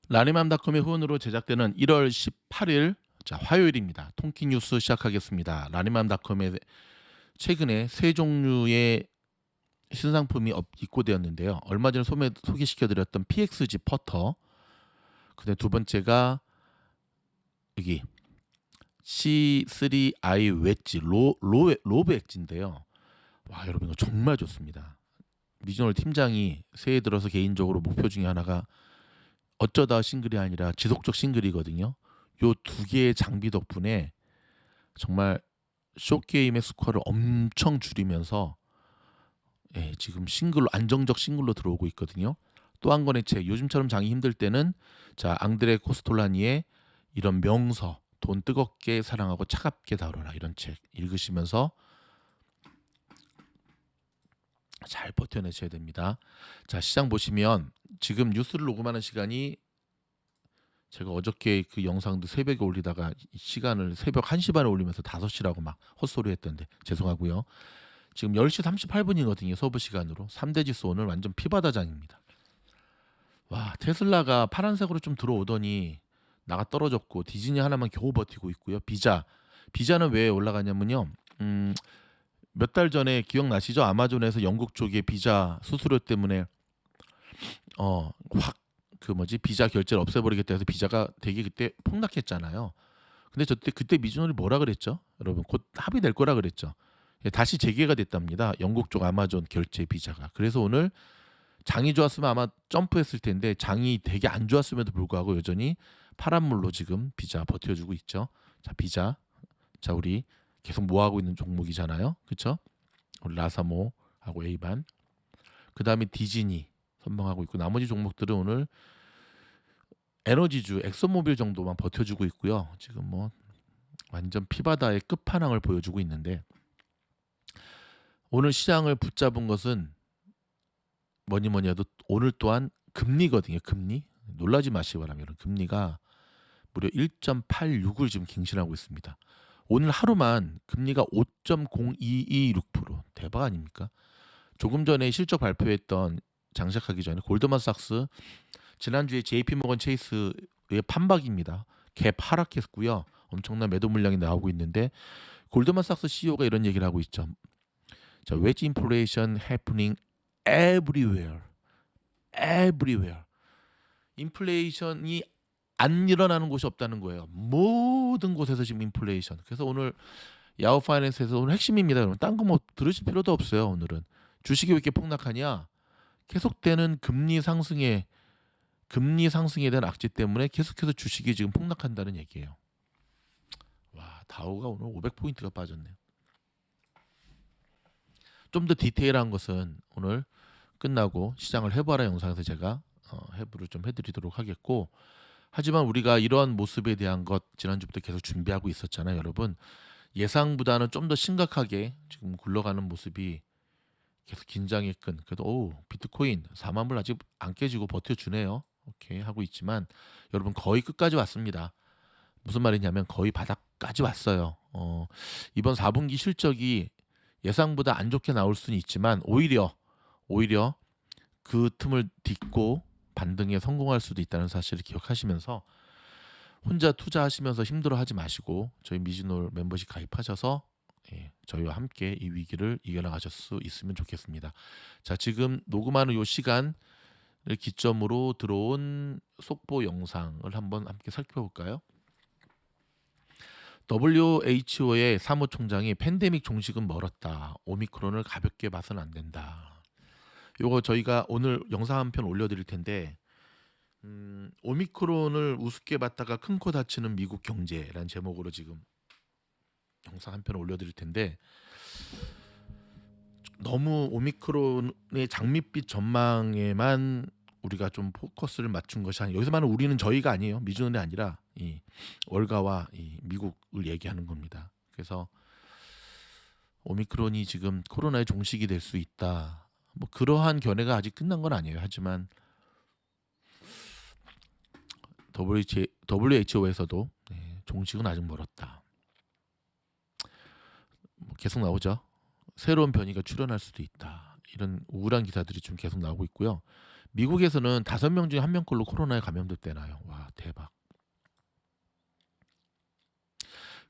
라니맘닷컴의 후원으로 제작되는 1월 18일 자 화요일입니다. 통키 뉴스 시작하겠습니다. 라니맘닷컴에 최근에 세 종류의 신상품이 입고되었는데요. 얼마 전에 소개시켜드렸던 PXG 퍼터, 근데 두 번째가 여기 C3i 웨지 로브 엣지인데요. 와, 여러분 이거 정말 좋습니다. 미즈노를 팀장이 새해 들어서 개인적으로 목표 중에 하나가 어쩌다 싱글이 아니라 지속적 싱글이거든요. 요 두 개의 장비 덕분에 정말 숏게임의 스코어를 엄청 줄이면서 지금 싱글로 안정적 싱글로 들어오고 있거든요. 또 한 권의 책, 요즘처럼 장이 힘들 때는 자 앙드레 코스톨라니의 이런 명서, 돈 뜨겁게 사랑하고 차갑게 다뤄라, 이런 책 읽으시면서 잘 버텨내셔야 됩니다. 자, 시장 보시면 지금 뉴스를 녹음하는 시간이, 제가 어저께 그 영상도 새벽에 올리다가 시간을 새벽 1시 반에 올리면서 5시라고 막 헛소리 했던데 죄송하고요. 지금 10시 38분이거든요. 서부 시간으로. 3대 지수 오늘 완전 피바다장입니다. 와, 테슬라가 파란색으로 좀 들어오더니 나가 떨어졌고, 디즈니 하나만 겨우 버티고 있고요. 비자는 왜 올라가냐면요. 몇 달 전에 기억나시죠? 아마존에서 영국 쪽에 비자 수수료 때문에 확 비자 결제를 없애버리겠다 해서 비자가 되게 그때 폭락했잖아요. 근데 그때 미즈노리 뭐라 그랬죠? 여러분, 곧 합의될 거라 그랬죠. 다시 재개가 됐답니다. 영국 쪽 아마존 결제 비자가. 그래서 오늘 장이 좋았으면 아마 점프했을 텐데, 장이 되게 안 좋았음에도 불구하고 여전히 파란물로 지금 비자 버텨주고 있죠. 자, 비자. 자, 우리 계속 모아하고 있는 종목이잖아요. 그렇죠? 우리 라사모하고 에이반. 그다음에 디즈니 선방하고 있고, 나머지 종목들은 오늘 에너지주 엑소모빌 정도만 버텨주고 있고요. 지금 뭐 완전 피바다의 끝판왕을 보여주고 있는데, 오늘 시장을 붙잡은 것은 뭐니 해도 오늘 또한 금리거든요. 금리. 놀라지 마시기 바랍니다. 금리가 무려 1.86을 지금 갱신하고 있습니다. 오늘 하루만 금리가 5.0226%. 대박 아닙니까? 조금 전에 실적 발표했던, 장시작하기 전에 골드만삭스, 지난주에 JP모건 체이스의 판박입니다. 갭 하락했고요. 엄청난 매도 물량이 나오고 있는데, 골드만삭스 CEO가 이런 얘기를 하고 있죠. 자, wedge inflation happening everywhere. everywhere. 인플레이션이 안 일어나는 곳이 없다는 거예요. 모든 곳에서 지금 인플레이션. 그래서 오늘 야후 파이낸스에서 오늘 핵심입니다. 여러분, 딴 거 뭐 들으실 필요도 없어요. 오늘은 주식이 왜 이렇게 폭락하냐? 계속되는 금리 상승에 대한 악재 때문에 계속해서 주식이 지금 폭락한다는 얘기예요. 와, 다우가 오늘 500포인트가 빠졌네요. 좀 더 디테일한 것은 오늘 끝나고 시장을 해봐라 영상에서 제가 해부를 좀 해드리도록 하겠고, 하지만 우리가 이러한 모습에 대한 것 지난주부터 계속 준비하고 있었잖아요. 여러분, 예상보다는 좀 더 심각하게 지금 굴러가는 모습이 계속 긴장의 끈. 그래도 비트코인 4만 불 아직 안 깨지고 버텨주네요. 오케이 하고 있지만, 여러분 거의 끝까지 왔습니다. 무슨 말이냐면 거의 바닥까지 왔어요. 이번 4분기 실적이 예상보다 안 좋게 나올 수는 있지만, 오히려 그 틈을 딛고 반등에 성공할 수도 있다는 사실을 기억하시면서, 혼자 투자하시면서 힘들어하지 마시고 저희 미즈놀 멤버십 가입하셔서 저희와 함께 이 위기를 이겨나가실 수 있으면 좋겠습니다. 자, 지금 녹음하는 이 시간을 기점으로 들어온 속보 영상을 한번 함께 살펴볼까요? WHO의 사무총장이 팬데믹 종식은 멀었다. 오미크론을 가볍게 봐서는 안 된다. 요거 저희가 오늘 영상 한 편 올려드릴 텐데, 오미크론을 우습게 봤다가 큰 코 다치는 미국 경제라는 제목으로 지금 영상 한 편 올려드릴 텐데, 너무 오미크론의 장밋빛 전망에만 우리가 좀 포커스를 맞춘 것이 아니에요. 여기서 말하는 우리는 저희가 아니에요. 미주는이 아니라 이 월가와 이 미국을 얘기하는 겁니다. 그래서 오미크론이 지금 코로나의 종식이 될 수 있다. 뭐 그러한 견해가 아직 끝난 건 아니에요. 하지만 WHO에서도 종식은 아직 멀었다. 뭐 계속 나오죠. 새로운 변이가 출현할 수도 있다. 이런 우울한 기사들이 좀 계속 나오고 있고요. 미국에서는 5명 중에 1명꼴로 코로나에 감염됐대나요. 와, 대박.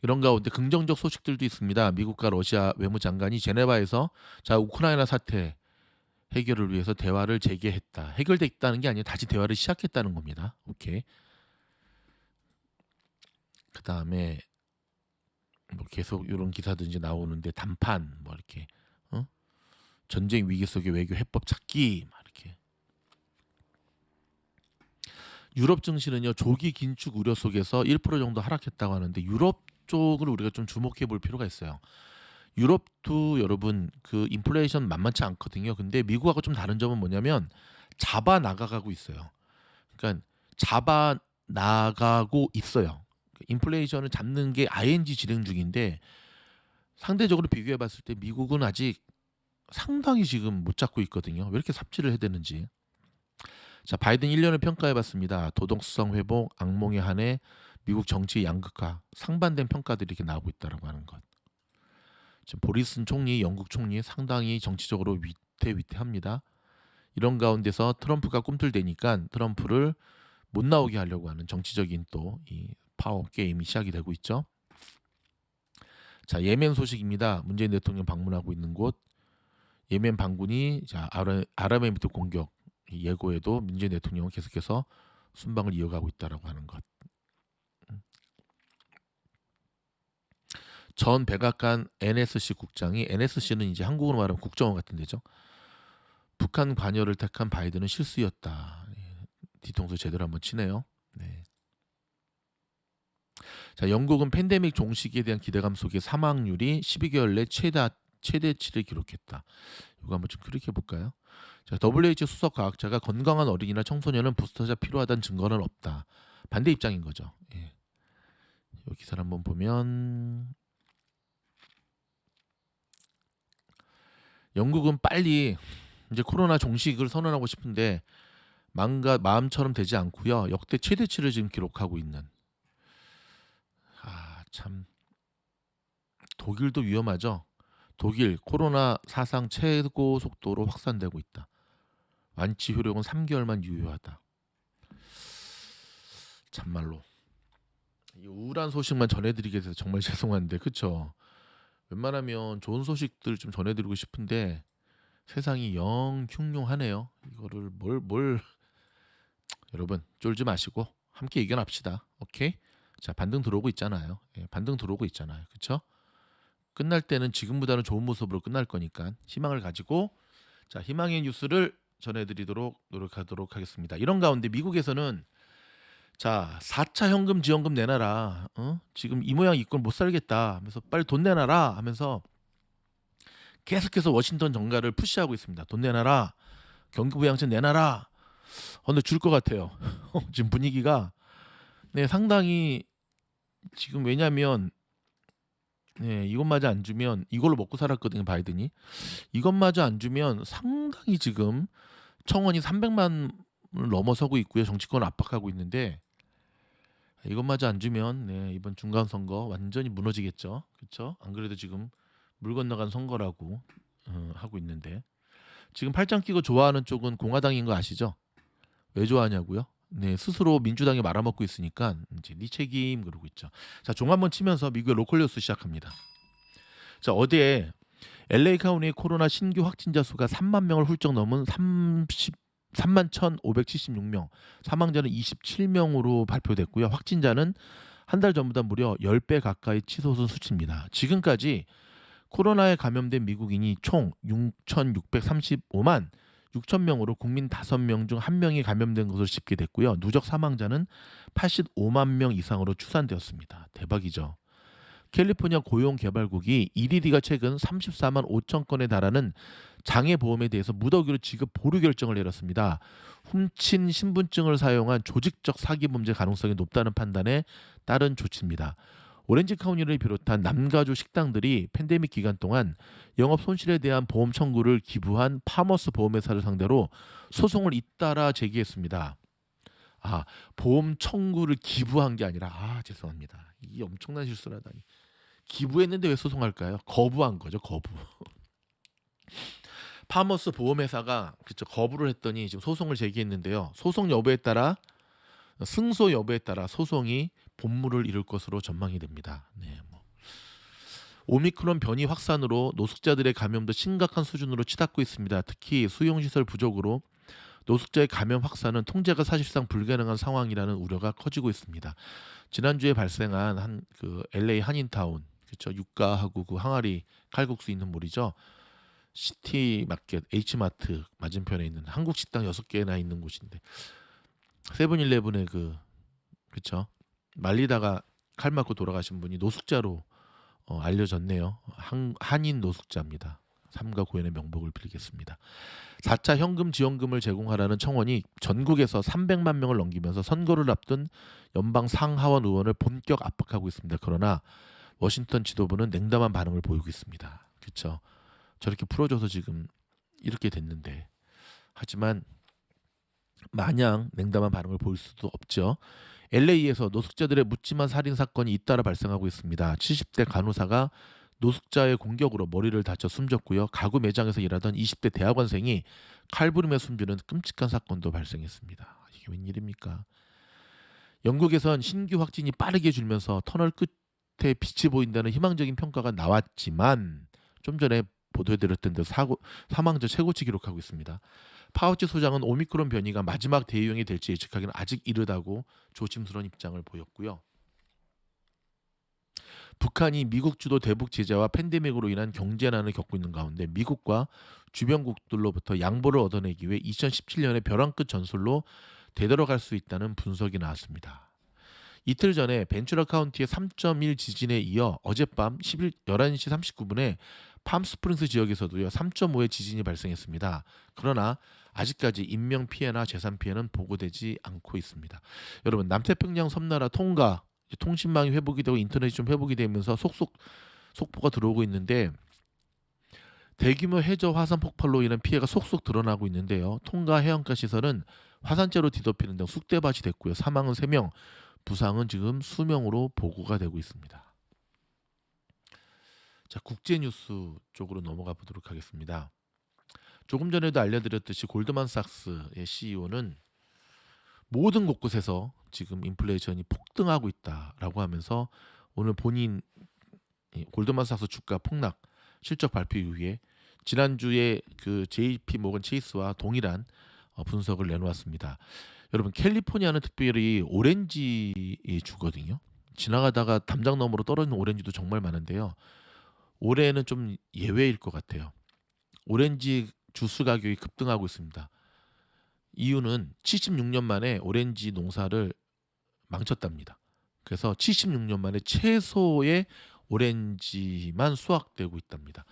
이런 가운데 긍정적 소식들도 있습니다. 미국과 러시아 외무장관이 제네바에서 자 우크라이나 사태 해결을 위해서 대화를 재개했다. 해결됐다는 게 아니라 다시 대화를 시작했다는 겁니다. 오케이. 그 다음에 뭐 계속 이런 기사들 이제 나오는데 담판 뭐 이렇게 전쟁 위기 속의 외교 해법 찾기 막 이렇게. 유럽 증시는요 조기 긴축 우려 속에서 1% 정도 하락했다고 하는데 유럽 쪽을 우리가 좀 주목해 볼 필요가 있어요. 유럽도 여러분 그 인플레이션 만만치 않거든요. 근데 미국하고 좀 다른 점은 뭐냐면 잡아 나가고 있어요. 그러니까 잡아 나가고 있어요. 인플레이션을 잡는 게 ING 진행 중인데 상대적으로 비교해 봤을 때 미국은 아직 상당히 지금 못 잡고 있거든요. 왜 이렇게 삽질을 해야 되는지. 자, 바이든 1년을 평가해 봤습니다. 도덕성 회복, 악몽의 한 해, 미국 정치 양극화, 상반된 평가들이 이렇게 나오고 있다라고 하는 것. 지금 보리슨 총리, 영국 총리 상당히 정치적으로 위태위태합니다. 이런 가운데서 트럼프가 꿈틀대니까 트럼프를 못 나오게 하려고 하는 정치적인 또 이 파워 게임이 시작이 되고 있죠. 자, 예멘 소식입니다. 문재인 대통령 방문하고 있는 곳 예멘 반군이 자 아랍에미리트 공격 예고에도 문재인 대통령은 계속해서 순방을 이어가고 있다라고 하는 것. 전 백악관 NSC 국장이 NSC는 이제 한국으로 말하면 국정원 같은 데죠. 북한 관여를 택한 바이든은 실수였다. 뒤통수 제대로 한번 치네요. 네. 자, 영국은 팬데믹 종식에 대한 기대감 속에 사망률이 12개월 내 최대치를 기록했다. 이거 한번 좀 클릭해 볼까요? 자, WHO 수석 과학자가 건강한 어린이나 청소년은 부스터샷 필요하다는 증거는 없다. 반대 입장인 거죠. 예. 이 기사를 한번 보면 영국은 빨리 이제 코로나 종식을 선언하고 싶은데 마음처럼 되지 않고요. 역대 최대치를 지금 기록하고 있는. 참 독일도 위험하죠. 독일 코로나 사상 최고 속도로 확산되고 있다. 완치 효력은 3개월만 유효하다. 참말로 이 우울한 소식만 전해드리게 돼서 정말 죄송한데 그쵸? 웬만하면 좋은 소식들 좀 전해드리고 싶은데 세상이 영 흉흉하네요. 이거를 뭘 여러분 쫄지 마시고 함께 이겨납시다. 오케이? 자, 반등 들어오고 있잖아요. 예, 반등 들어오고 있잖아요. 그쵸? 끝날 때는 지금보다는 좋은 모습으로 끝날 거니까 희망을 가지고 자, 희망의 뉴스를 전해드리도록 노력하도록 하겠습니다. 이런 가운데 미국에서는 자, 4차 현금 지원금 내놔라. 지금 이 모양 이꼴 못 살겠다 하면서 빨리 돈 내놔라 하면서 계속해서 워싱턴 정가를 푸시하고 있습니다. 돈 내놔라. 경기부양책 내놔라. 근데 줄 것 같아요. 지금 분위기가 네, 상당히 지금 왜냐면 네, 이것마저 안 주면 이걸로 먹고 살았거든요, 바이든이. 이것마저 안 주면 상당히 지금 청원이 300만을 넘어서고 있고요. 정치권을 압박하고 있는데 이것마저 안 주면 네, 이번 중간 선거 완전히 무너지겠죠. 그렇죠? 안 그래도 지금 물 건너간 선거라고 하고 있는데 지금 팔짱 끼고 좋아하는 쪽은 공화당인 거 아시죠? 왜 좋아하냐고요? 네, 스스로 민주당이 말아먹고 있으니까 이제 네 책임 그러고 있죠. 자, 종 한번 치면서 미국의 로컬 뉴스 시작합니다. 자, 어디에 LA 카운티의 코로나 신규 확진자 수가 3만 명을 훌쩍 넘은 3만 1,576명, 사망자는 27명으로 발표됐고요. 확진자는 한 달 전보다 무려 10배 가까이 치솟은 수치입니다. 지금까지 코로나에 감염된 미국인이 총 6,635만 6천 명으로 국민 5명 중 1명이 감염된 것으로 집계됐고요. 누적 사망자는 85만 명 이상으로 추산되었습니다. 대박이죠. 캘리포니아 고용개발국이 EDD가 최근 34만 5천 건에 달하는 장애보험에 대해서 무더기로 지급 보류 결정을 내렸습니다. 훔친 신분증을 사용한 조직적 사기 범죄 가능성이 높다는 판단에 따른 조치입니다. 오렌지 카운티를 비롯한 남가주 식당들이 팬데믹 기간 동안 영업 손실에 대한 보험 청구를 기부한 파머스 보험회사를 상대로 소송을 잇따라 제기했습니다. 보험 청구를 기부한 게 아니라 죄송합니다. 이 엄청난 실수를 하다니. 기부했는데 왜 소송할까요? 거부한 거죠, 거부. 파머스 보험회사가 그쵸 거부를 했더니 지금 소송을 제기했는데요. 소송 여부에 따라 승소 여부에 따라 소송이 본물을 이룰 것으로 전망이 됩니다. 네, 뭐. 오미크론 변이 확산으로 노숙자들의 감염도 심각한 수준으로 치닫고 있습니다. 특히 수용시설 부족으로 노숙자의 감염 확산은 통제가 사실상 불가능한 상황이라는 우려가 커지고 있습니다. 지난주에 발생한 한 그 LA 한인타운 그쵸 유가하고 그 항아리 칼국수 있는 몰이죠. 시티마켓 H마트 맞은편에 있는 한국 식당 6개나 있는 곳인데 세븐일레븐의 그쵸 말리다가 칼 맞고 돌아가신 분이 노숙자로 알려졌네요. 한인 노숙자입니다. 삼가 고연의 명복을 빌겠습니다. 4차 현금 지원금을 제공하라는 청원이 전국에서 300만 명을 넘기면서 선거를 앞둔 연방 상하원 의원을 본격 압박하고 있습니다. 그러나 워싱턴 지도부는 냉담한 반응을 보이고 있습니다. 그렇죠? 저렇게 풀어줘서 지금 이렇게 됐는데 하지만 마냥 냉담한 반응을 보일 수도 없죠. LA에서 노숙자들의 묻지마 살인 사건이 잇따라 발생하고 있습니다. 70대 간호사가 노숙자의 공격으로 머리를 다쳐 숨졌고요. 가구 매장에서 일하던 20대 대학원생이 칼부림에 숨지는 끔찍한 사건도 발생했습니다. 이게 웬일입니까? 영국에선 신규 확진이 빠르게 줄면서 터널 끝에 빛이 보인다는 희망적인 평가가 나왔지만 좀 전에 보도해드렸던 대로 사망자 최고치 기록하고 있습니다. 파우치 소장은 오미크론 변이가 마지막 대유행이 될지 예측하기는 아직 이르다고 조심스러운 입장을 보였고요. 북한이 미국 주도 대북 제재와 팬데믹으로 인한 경제난을 겪고 있는 가운데 미국과 주변국들로부터 양보를 얻어내기 위해 2017년에 벼랑 끝 전술로 되돌아갈 수 있다는 분석이 나왔습니다. 이틀 전에 벤츄라 카운티의 3.1 지진에 이어 어젯밤 11시 39분에 팜스프링스 지역에서도요 3.5의 지진이 발생했습니다. 그러나 아직까지 인명 피해나 재산 피해는 보고되지 않고 있습니다. 여러분 남태평양 섬나라 통가 통신망이 회복이 되고 인터넷이 좀 회복이 되면서 속보가 들어오고 있는데 대규모 해저 화산 폭발로 인한 피해가 속속 드러나고 있는데요. 통가 해안가 시설은 화산재로 뒤덮이는 등 쑥대밭이 됐고요. 사망은 3명, 부상은 지금 수명으로 보고가 되고 있습니다. 자, 국제 뉴스 쪽으로 넘어가 보도록 하겠습니다. 조금 전에도 알려드렸듯이 골드만삭스의 CEO는 모든 곳곳에서 지금 인플레이션이 폭등하고 있다라고 하면서 오늘 본인 골드만삭스 주가 폭락 실적 발표 이후에 지난주에 그 JP 모건 체이스와 동일한 분석을 내놓았습니다. 여러분 캘리포니아는 특별히 오렌지 주거든요. 지나가다가 담장 너머로 떨어지는 오렌지도 정말 많은데요. 올해는 좀 예외일 것 같아요. 오렌지 주스 가격이 급등하고 있습니다. 이유는 76년 만에 오렌지 농사를 망쳤답니다. 그래서 76년 만에 최소의 오렌지만 수확되고 있답니다.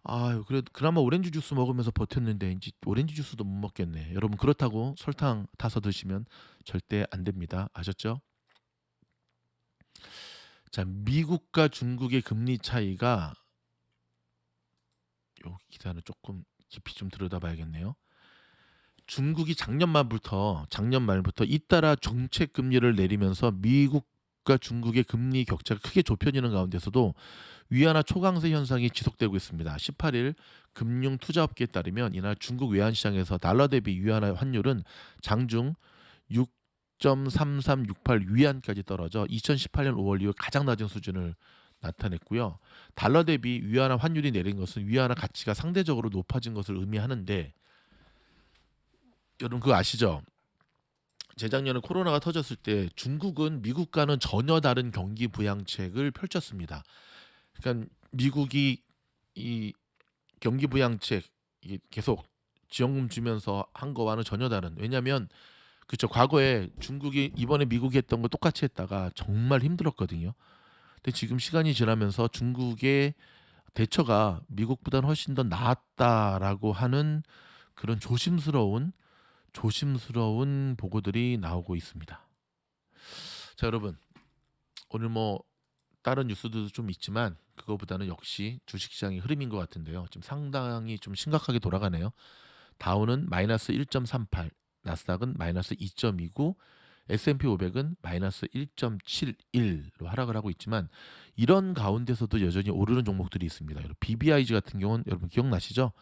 아유, 그래도 그나마 오렌지 주스 먹으면서 버텼는데 이제 오렌지 주스도 못 먹겠네. 여러분 그렇다고 설탕 타서 드시면 절대 안 됩니다. 아셨죠? 자, 미국과 중국의 금리 차이가 요 기사는 조금 깊이 좀 들여다봐야겠네요. 중국이 작년 말부터 잇따라 정책 금리를 내리면서 미국과 중국의 금리 격차가 크게 좁혀지는 가운데서도 위안화 초강세 현상이 지속되고 있습니다. 18일 금융투자업계에 따르면 이날 중국 외환시장에서 달러 대비 위안화 환율은 장중 6.3368 위안까지 떨어져 2018년 5월 이후 가장 낮은 수준을 나타냈고요. 달러 대비 위안화 환율이 내린 것은 위안화 가치가 상대적으로 높아진 것을 의미하는데 여러분 그거 아시죠? 재작년에 코로나가 터졌을 때 중국은 미국과는 전혀 다른 경기 부양책을 펼쳤습니다. 그러니까 미국이 이 경기 부양책 계속 지원금 주면서 한 거와는 전혀 다른. 왜냐하면 그쵸 과거에 중국이 이번에 미국이 했던 거 똑같이 했다가 정말 힘들었거든요. 근데 지금 시간이 지나면서 중국의 대처가 미국보다는 훨씬 더 나았다라고 하는 그런 조심스러운 보고들이 나오고 있습니다. 자, 여러분 오늘 뭐 다른 뉴스들도 좀 있지만 그거보다는 역시 주식시장의 흐름인 것 같은데요. 지금 상당히 좀 심각하게 돌아가네요. 다우는 마이너스 1.38, 나스닥은 마이너스 2.29, S&P 500은 마이너스 1.71로 하락을 하고 있지만 이런 가운데서도 여전히 오르는 종목들이 있습니다. BBIG 같은 경우는 여러분 기억나시죠?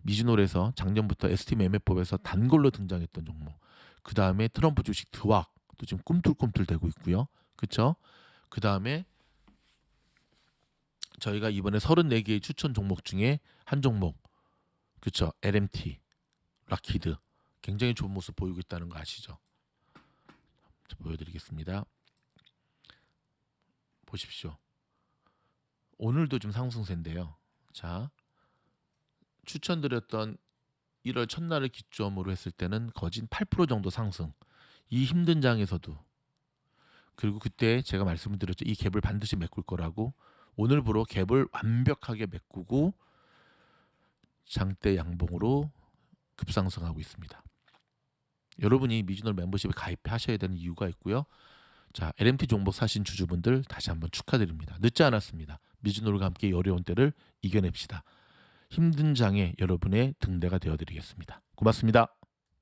미즈놀에서 작년부터 ST 매매법에서 단골로 등장했던 종목. 그 다음에 트럼프 주식 드왁도 지금 꿈틀꿈틀 대고 있고요. 그렇죠? 그 다음에 저희가 이번에 34개의 추천 종목 중에 한 종목, 그렇죠? LMT, 락히드 굉장히 좋은 모습 보이고 있다는 거 아시죠? 자, 보여드리겠습니다. 보십시오. 오늘도 좀 상승세인데요. 자, 추천드렸던 1월 첫날을 기점으로 했을 때는 거진 8% 정도 상승. 이 힘든 장에서도, 그리고 그때 제가 말씀을 드렸죠. 이 갭을 반드시 메꿀 거라고. 오늘부로 갭을 완벽하게 메꾸고 장대 양봉으로 급상승하고 있습니다. 여러분이 미즈놀 멤버십에 가입하셔야 되는 이유가 있고요. 자, LMT 종목 사신 주주분들 다시 한번 축하드립니다. 늦지 않았습니다. 미즈놀과 함께 이 어려운 때를 이겨냅시다. 힘든 장에 여러분의 등대가 되어드리겠습니다. 고맙습니다.